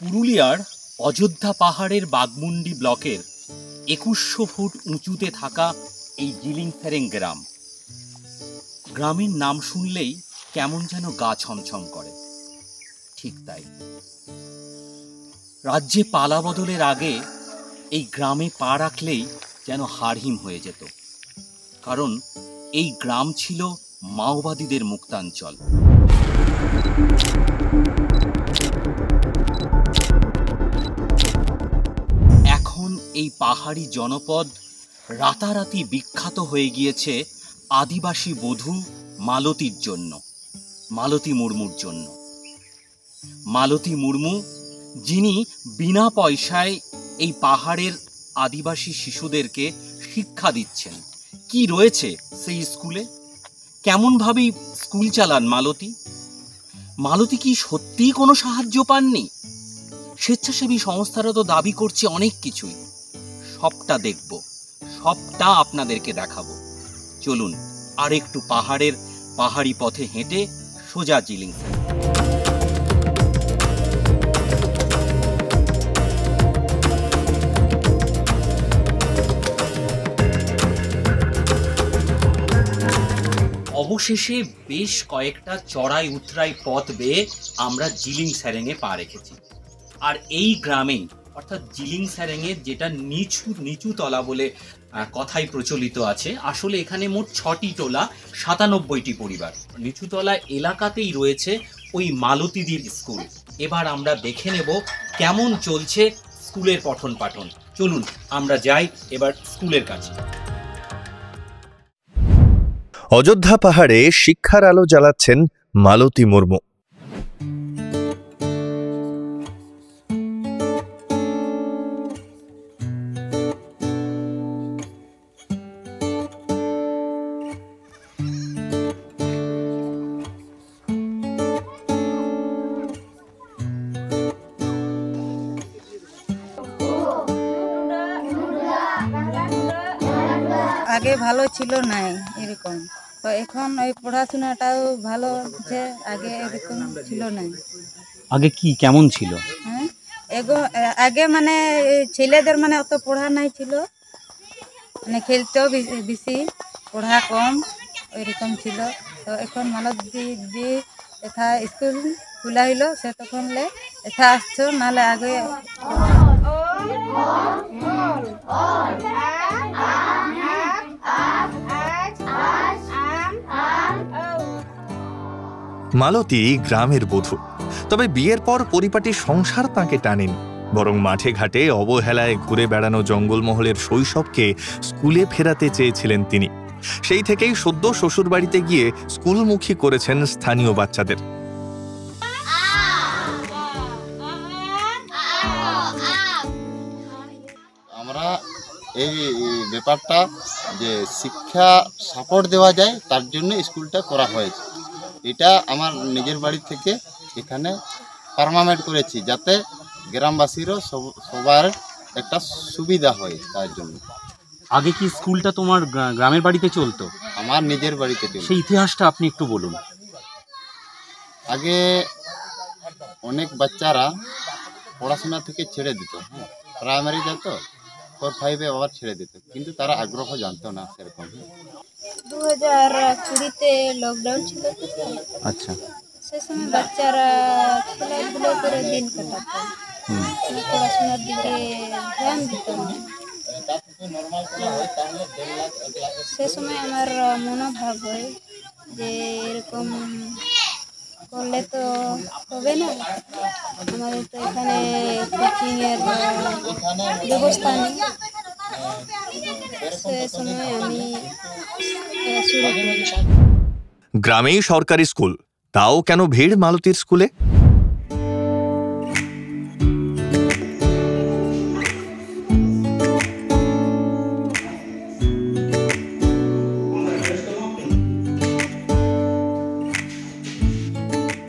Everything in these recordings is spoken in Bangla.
পুরুলিয়ার অযোধ্যা পাহাড়ের বাঘমুন্ডি ব্লকের ২১০০ ফুট উঁচুতে থাকা এই জিলিং সেরেং গ্রাম। গ্রামের নাম শুনলেই কেমন যেন গা ছমছম করে। ঠিক তাই, রাজ্যে পালা বদলের আগে এই গ্রামে পা রাখলেই যেন হাড়হিম হয়ে যেত, কারণ এই গ্রাম ছিল মাওবাদীদের মুক্তাঞ্চল। এখন এই পাহাড়ি জনপদ রাতারাতি বিখ্যাত হয়ে গিয়েছে আদিবাসী বধূ মালতীর জন্য, মালতী মুর্মুর জন্য। মালতী মুর্মু, যিনি বিনা পয়সায় এই পাহাড়ের আদিবাসী শিশুদেরকে শিক্ষা দিচ্ছেন। কি রয়েছে সেই স্কুলে? কেমনভাবেই স্কুল চালান মালতী? মালতী কি সত্যিই কোনো সাহায্য পাননি? স্বেচ্ছাসেবী সংস্থারা তো দাবি করছে অনেক কিছুই। সবটা দেখব, সবটা আপনাদেরকে দেখাবো। চলুন আর একটু পাহাড়ি পথে হেঁটে সোজা জিলিং সেরেং। অবশেষে বেশ কয়েকটা চড়াই উতরাই পথ বেয়ে আমরা জিলিং সেরেংয়ে পা রেখেছি। আর এই গ্রামেই, অর্থাৎ জিলিং সেরেংয়ে, যেটা নিচু তলা বলে কথাই প্রচলিত আছে, আসলে এখানে মোট 6টি টোলা, 97টি পরিবার। নিচুতলা এলাকাতেই রয়েছে ওই মালতীদির স্কুল। এবার আমরা দেখে নেব কেমন চলছে স্কুলের পঠন পাঠন। চলুন আমরা যাই এবার স্কুলের কাছে। অযোধ্যা পাহাড়ে শিক্ষার আলো জ্বালাচ্ছেন মালতী মুর্মু। আগে ভালো ছিল নাই এরকম, তো এখন ওই পড়াশোনাটাও ভালো হচ্ছে, আগে এরকম ছিল না। আগে কি কেমন ছিল? হ্যাঁ, আগে মানে ছেলেদের মানে অত পড়া নাই ছিল, মানে খেলতেও বেশি, পড়া কম, ওইরকম ছিল। তো এখন মালতী দিদি এথা স্কুল খোলা হইলো, সে তখন এথা আসছো, নাহলে আগে মালতী গ্রামের বধূ, তবে বিয়ের পর পরিপাটির সংসার তাঁকে টানেনি, বরং মাঠে ঘাটে অবহেলায় ঘুরে বেড়ানো জঙ্গলমহলের শৈশবকে স্কুলে ফেরাতে চেয়েছিলেন তিনি। সেই থেকেই সদ্য শ্বশুরবাড়িতে গিয়ে স্কুলমুখী করেছেন স্থানীয় বাচ্চাদের। আমরা এই ব্যাপারটা যে শিক্ষা সাপোর্ট দেওয়া যায়, তার জন্য স্কুলটা করা হয়েছে। এটা আমার নিজের বাড়ি থেকে এখানে পার্মানেন্ট করেছি, যাতে গ্রামবাসীরও সবার একটা সুবিধা হয়, তার জন্য। আগে কি স্কুলটা তোমার গ্রামের বাড়িতে চলতো? আমার নিজের বাড়িতে চলতো। সেই ইতিহাসটা আপনি একটু বলুন। আগে অনেক বাচ্চারা পড়াশোনা থেকে ছেড়ে দিত, হ্যাঁ, প্রাইমারি যেত, 4-5-এ আবার ছেড়ে দিত, কিন্তু তারা আগ্রহ জানতো না সেরকম। 2020-তে লকডাউন ছিল, আচ্ছা, সে সময় বাচ্চারা খেলাধুলো করে দিন কাটাতো, পড়াশোনার দিকে ধ্যান দিত না। সে সময় আমার মনোভাব হয় যে এরকম করলে তো হবে না, আমাদের তো এখানে কোচিংয়ের ব্যবস্থা নেই। সে সময় আমি শুরু করি। গ্রামেই সরকারি স্কুল, তাও কেন ভিড় মালতীর স্কুলে?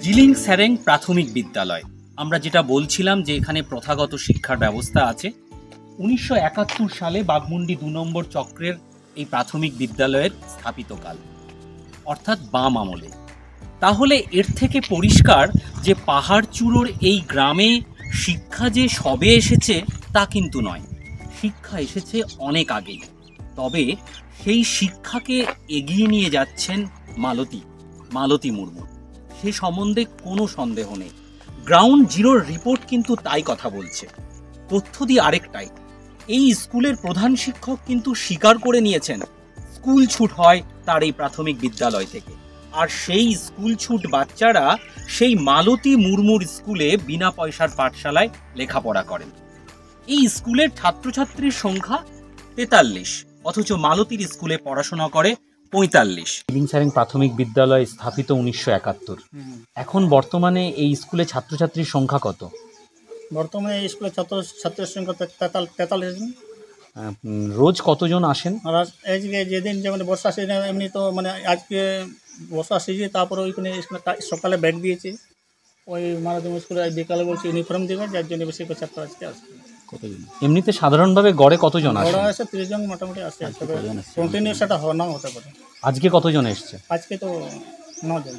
জিলিং সেরেং প্রাথমিক বিদ্যালয়। আমরা যেটা বলছিলাম যে এখানে প্রথাগত শিক্ষার ব্যবস্থা আছে। 1971 সালে বাঘমুন্ডি 2 নম্বর চক্রের এই প্রাথমিক বিদ্যালয়ের স্থাপিতকাল, অর্থাৎ বাম আমলে। তাহলে এর থেকে পরিষ্কার যে পাহাড় চূড়োর এই গ্রামে শিক্ষা যে সবে এসেছে তা কিন্তু নয়, শিক্ষা এসেছে অনেক আগেই। তবে সেই শিক্ষাকে এগিয়ে নিয়ে যাচ্ছেন মালতী মুর্মু, সে সম্বন্ধে কোনো সন্দেহ নেই। গ্রাউন্ড জিরোর রিপোর্ট কিন্তু তাই কথা বলছে। তথ্য দিয়ে আরেকটাই, এই স্কুলের প্রধান শিক্ষক কিন্তু স্বীকার করে নিয়েছেন স্কুল ছুট হয় তার এই প্রাথমিক বিদ্যালয় থেকে, আর সেই স্কুল ছুট বাচ্চারা সেই মালতী মুর্মুর স্কুলে বিনা পয়সার পাঠশালায় লেখাপড়া করেন। এই স্কুলের ছাত্রছাত্রীর সংখ্যা 43, অথচ মালতীর স্কুলে পড়াশোনা করে 45। ইলিংসারিং প্রাথমিক বিদ্যালয় স্থাপিত 1971। এখন বর্তমানে এই স্কুলে ছাত্রছাত্রীর সংখ্যা কত? বর্তমানে এই স্কুলের ছাত্রের সংখ্যা 43 জন। রোজ কতজন আসেন? আর আজকে যেদিন যেমন বর্ষা সিজন, এমনি তো মানে আজকে বর্ষা সিজন, তারপরে ওইখানে সকালে ব্যাগ দিয়েছে ওই মালতী স্কুলে, বিকালে বলছে ইউনিফর্ম দেবে, যার জন্য বেশি করে ছাত্র আজকে আসছে। কতজন এমনিতে সাধারণভাবে গড়ে কতজন আসে? ওরা আসে 30 জন মোটামুটি আসে, কন্টিনিউ সেটা না হতে পারে। আজকে কতজন এসছে? আজকে তো 9 জন।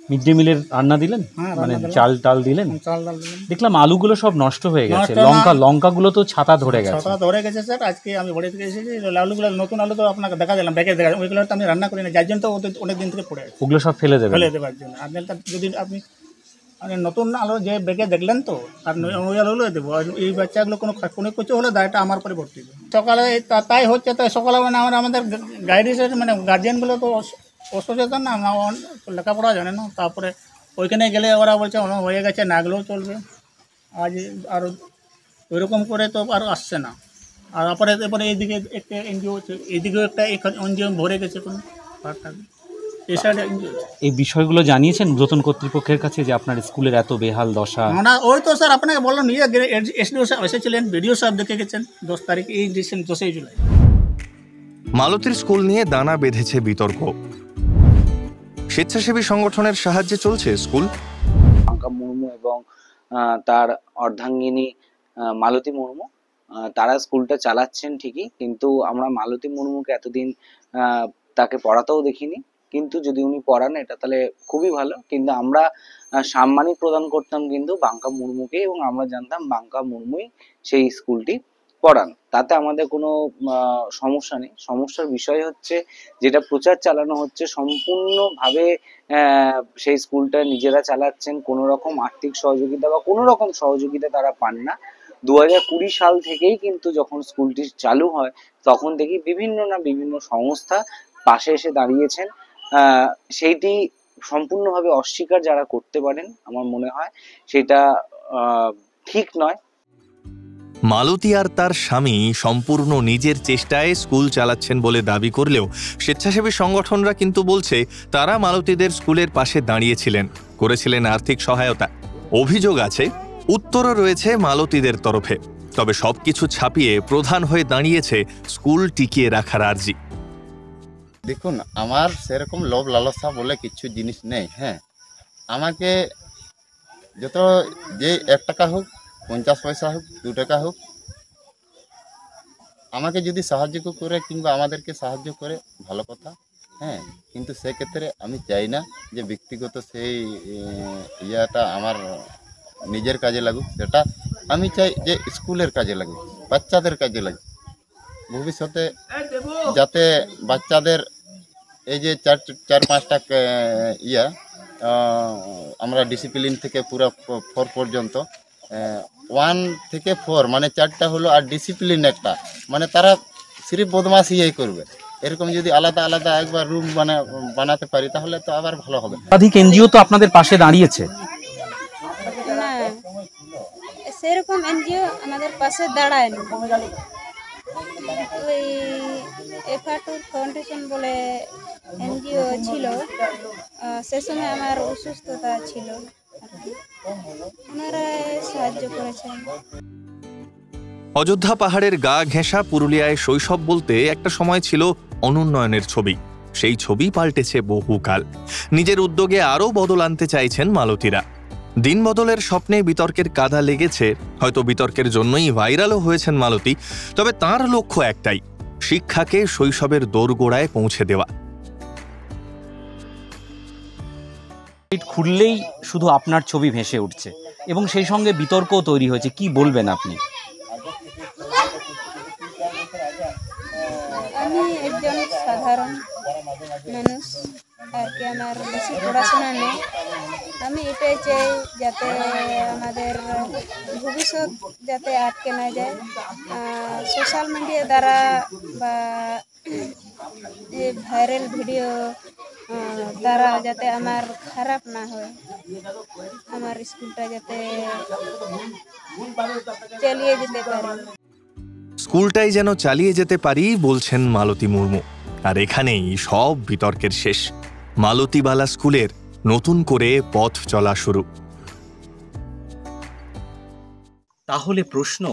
মিড ডে মিলের রান্না দিলেন? হ্যাঁ, মানে চাল টাল দিলেন? চাল ডাল দিলেন। দেখলাম আলুগুলো সব নষ্ট হয়ে গেছে, নষ্ট না। লঙ্কাগুলো তো ছাতা ধরে গেছে। ছাতা ধরে গেছে স্যার। আজকে আমি বাড়ি থেকে এসেছি, আলুগুলো নতুন আলু তো আপনাকে দেখা দিলাম, ব্যাগে দেখা, ওইগুলো তো আমি রান্না করি না, যার জন্য তো ওদের অনেক দিন থেকে পড়ে আছে, ওগুলো সব ফেলে দেওয়ার জন্য। আপনার যদি আপনি নতুন আলু যে ব্যাগে দেখলেন তো, আর ওই আলুগুলো দেবো। আর এই বাচ্চাগুলো কোনো কিছু হলে দায়টা আমার পরে ভর্তি দেবো। সকালে তাই হচ্ছে, তাই সকালে মানে আমাদের গাইডেন্স মানে গার্জিয়ানগুলো তো অসচেতন না, লেখাপড়া জানে না। তারপরে ওইখানে গেলে ওরা বলছে হয়ে গেছে, না গেলেও চলবে। আজ আর ওইরকম করে তো আর আসছে না। আর এরপরে এইদিকে একটা এনজিও হচ্ছে, এইদিকেও একটা এনজিও ভরে গেছে কোনো এই সাইডে এনজিও। এই বিষয়গুলো জানিয়েছেন নতুন কর্তৃপক্ষের কাছে যে আপনার স্কুলের এত বেহাল দশা? না, ওই তো স্যার আপনাকে বললাম, এসডিও সাহেব এসেছিলেন, বিডিও সাহেব দেখে গেছেন 10 তারিখ, এই রিসেন্ট 10 জুলাই। মালতীর স্কুল নিয়ে দানা বেঁধেছে বিতর্ক। স্বেচ্ছাসেবী সংগঠনের সাহায্যে চলছে স্কুল। বাঙ্কা মুর্মু এবং তার অর্ধাঙ্গিনী মালতী মুর্মু তারা স্কুলটা চালাচ্ছেন ঠিকই, কিন্তু আমরা মালতী মুর্মুকে এতদিন তাকে পড়াতেও দেখিনি, কিন্তু যদি উনি পড়ান এটা তাহলে খুবই ভালো। কিন্তু আমরা সাম্মানিক প্রদান করতাম কিন্তু বাঙ্কা মুর্মুকে, এবং আমরা জানতাম বাঙ্কা মুর্মুই সেই স্কুলটি পড়ান, তাতে আমাদের কোনো সমস্যা নেই। সমস্যার বিষয় হচ্ছে যেটা প্রচার চালানো হচ্ছে সম্পূর্ণভাবে সেই স্কুলটা নিজেরা চালাচ্ছেন, কোনো রকম আর্থিক সহযোগিতা বা কোনো রকম সহযোগিতা তারা পান না। 2020 সাল থেকেই কিন্তু যখন স্কুলটি চালু হয় তখন দেখি বিভিন্ন সংস্থা পাশে এসে দাঁড়িয়েছেন। সেইটি সম্পূর্ণভাবে অস্বীকার যারা করতে পারেন, আমার মনে হয় সেটা ঠিক নয়। মালতী আর তার স্বামী সম্পূর্ণ নিজের চেষ্টায় স্কুল চালাচ্ছেন বলে দাবি করলেও স্বেচ্ছাসেবী সংগঠনরা কিন্তু বলছে তারা মালতীদের স্কুলের পাশে দাঁড়িয়েছিলেন, করেছিলেন আর্থিক সহায়তা। অভিযোগ আছে, উত্তরও রয়েছে মালতীদের তরফে। তবে সবকিছু ছাপিয়ে প্রধান হয়ে দাঁড়িয়েছে স্কুল টিকিয়ে রাখার আর্জি। দেখুন, আমার সেরকম লোভ লালসা বলে কিছু জিনিস নেই। হ্যাঁ, আমাকে যত যে 1 টাকা হোক, 50 পয়সা হোক, 2 টাকা হোক, আমাকে যদি সাহায্য করে কিংবা আমাদেরকে সাহায্য করে ভালো কথা। হ্যাঁ, কিন্তু সেক্ষেত্রে আমি চাই না যে ব্যক্তিগত সেই ইয়াটা আমার নিজের কাজে লাগুক। সেটা আমি চাই যে স্কুলের কাজে লাগুক, বাচ্চাদের কাজে লাগুক। ভবিষ্যতে যাতে বাচ্চাদের এই যে 4-5টা আমরা ডিসিপ্লিন থেকে পুরো 4 পর্যন্ত, 1 থেকে 4 মানে 4টা হলো, আর ডিসিপ্লিন একটা, মানে তারা সিরিফ বদমাশি করবে। এরকম যদি আলাদা আলাদা একবার রুম বানাতে পারি তাহলে তো আবার ভালো হবে। একাধিক এনজিও তো আপনাদের পাশে দাঁড়িয়েছে। না, সেরকম এনজিও আমাদের পাশে দাঁড়ায় না। ওই এফাটুর ফাউন্ডেশন বলে এনজিও ছিল, সে সময় আমার অসুস্থতা ছিল, ওনারা সাহায্য করেছেন। অযোধ্যা পাহাড়ের গা ঘেঁষা পুরুলিয়ায় শৈশব বলতে একটা সময় ছিল অনুন্নয়নের ছবি। সেই ছবি পাল্টেছে বহুকাল। নিজের উদ্যোগে আরও বদল আনতে চাইছেন মালতীরা। দিন বদলের স্বপ্নে বিতর্কের কাদা লেগেছে, হয়তো বিতর্কের জন্যই ভাইরালও হয়েছেন মালতী। তবে তাঁর লক্ষ্য একটাই, শিক্ষাকে শৈশবের দোরগোড়ায় পৌঁছে দেওয়া। খুললেই শুধু আপনার ছবি ভেসে উঠছে। এবং সেই সঙ্গে বিতর্কও তৈরি হয়েছে, কি বলবেন আপনি? আমি একজন সাধারণ মানুষ আর কি, আমার বেশি পড়াশোনা নেই। আমি এটাই চাই যাতে আমাদের ভবিষ্যৎ যাতে আটকে না যায়, সোশ্যাল মিডিয়া দ্বারা বা ভাইরাল ভিডিও দ্বারা যাতে আমার খারাপ না হয়, আমার স্কুলটা যাতে চালিয়ে যেতে পারে। স্কুলটাই যেন চালিয়ে যেতে পারি বলছেন মালতী মুর্মু। আর এখানেই সব বিতর্কের শেষ। মালতীবালা স্কুলের নতুন করে পথ চলা শুরু। তাহলে প্রশ্ন,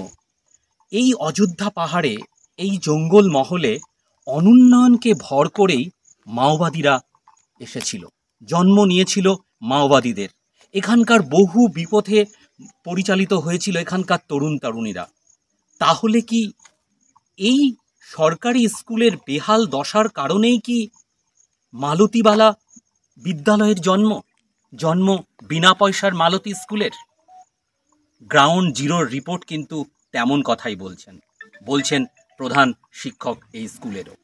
এই অযোধ্যা পাহাড়ে, এই জঙ্গল মহলে অনুন্নয়নকে ভর করেই মাওবাদীরা এসেছিল, জন্ম নিয়েছিল মাওবাদীদের। এখানকার বহু বিপথে পরিচালিত হয়েছিল এখানকার তরুণ তরুণীরা। তাহলে কি এই সরকারি স্কুলের বেহাল দশার কারণেই কি মালতীবালা বিদ্যালয়ের জন্ম বিনা পয়সার মালতী স্কুলের? গ্রাউন্ড জিরোর রিপোর্ট কিন্তু তেমন কথাই বলছেন প্রধান শিক্ষক এই স্কুলেরও।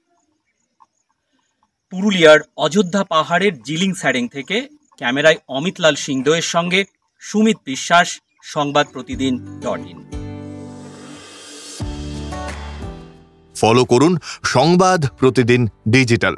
পুরুলিয়ার অযোধ্যা পাহাড়ের জিলিং স্যারেং থেকে ক্যামেরায় অমিতলাল সিংদোয়ের সঙ্গে সুমিত বিশ্বাস, সংবাদ প্রতিদিন.in। ফলো করুন সংবাদ প্রতিদিন ডিজিটাল।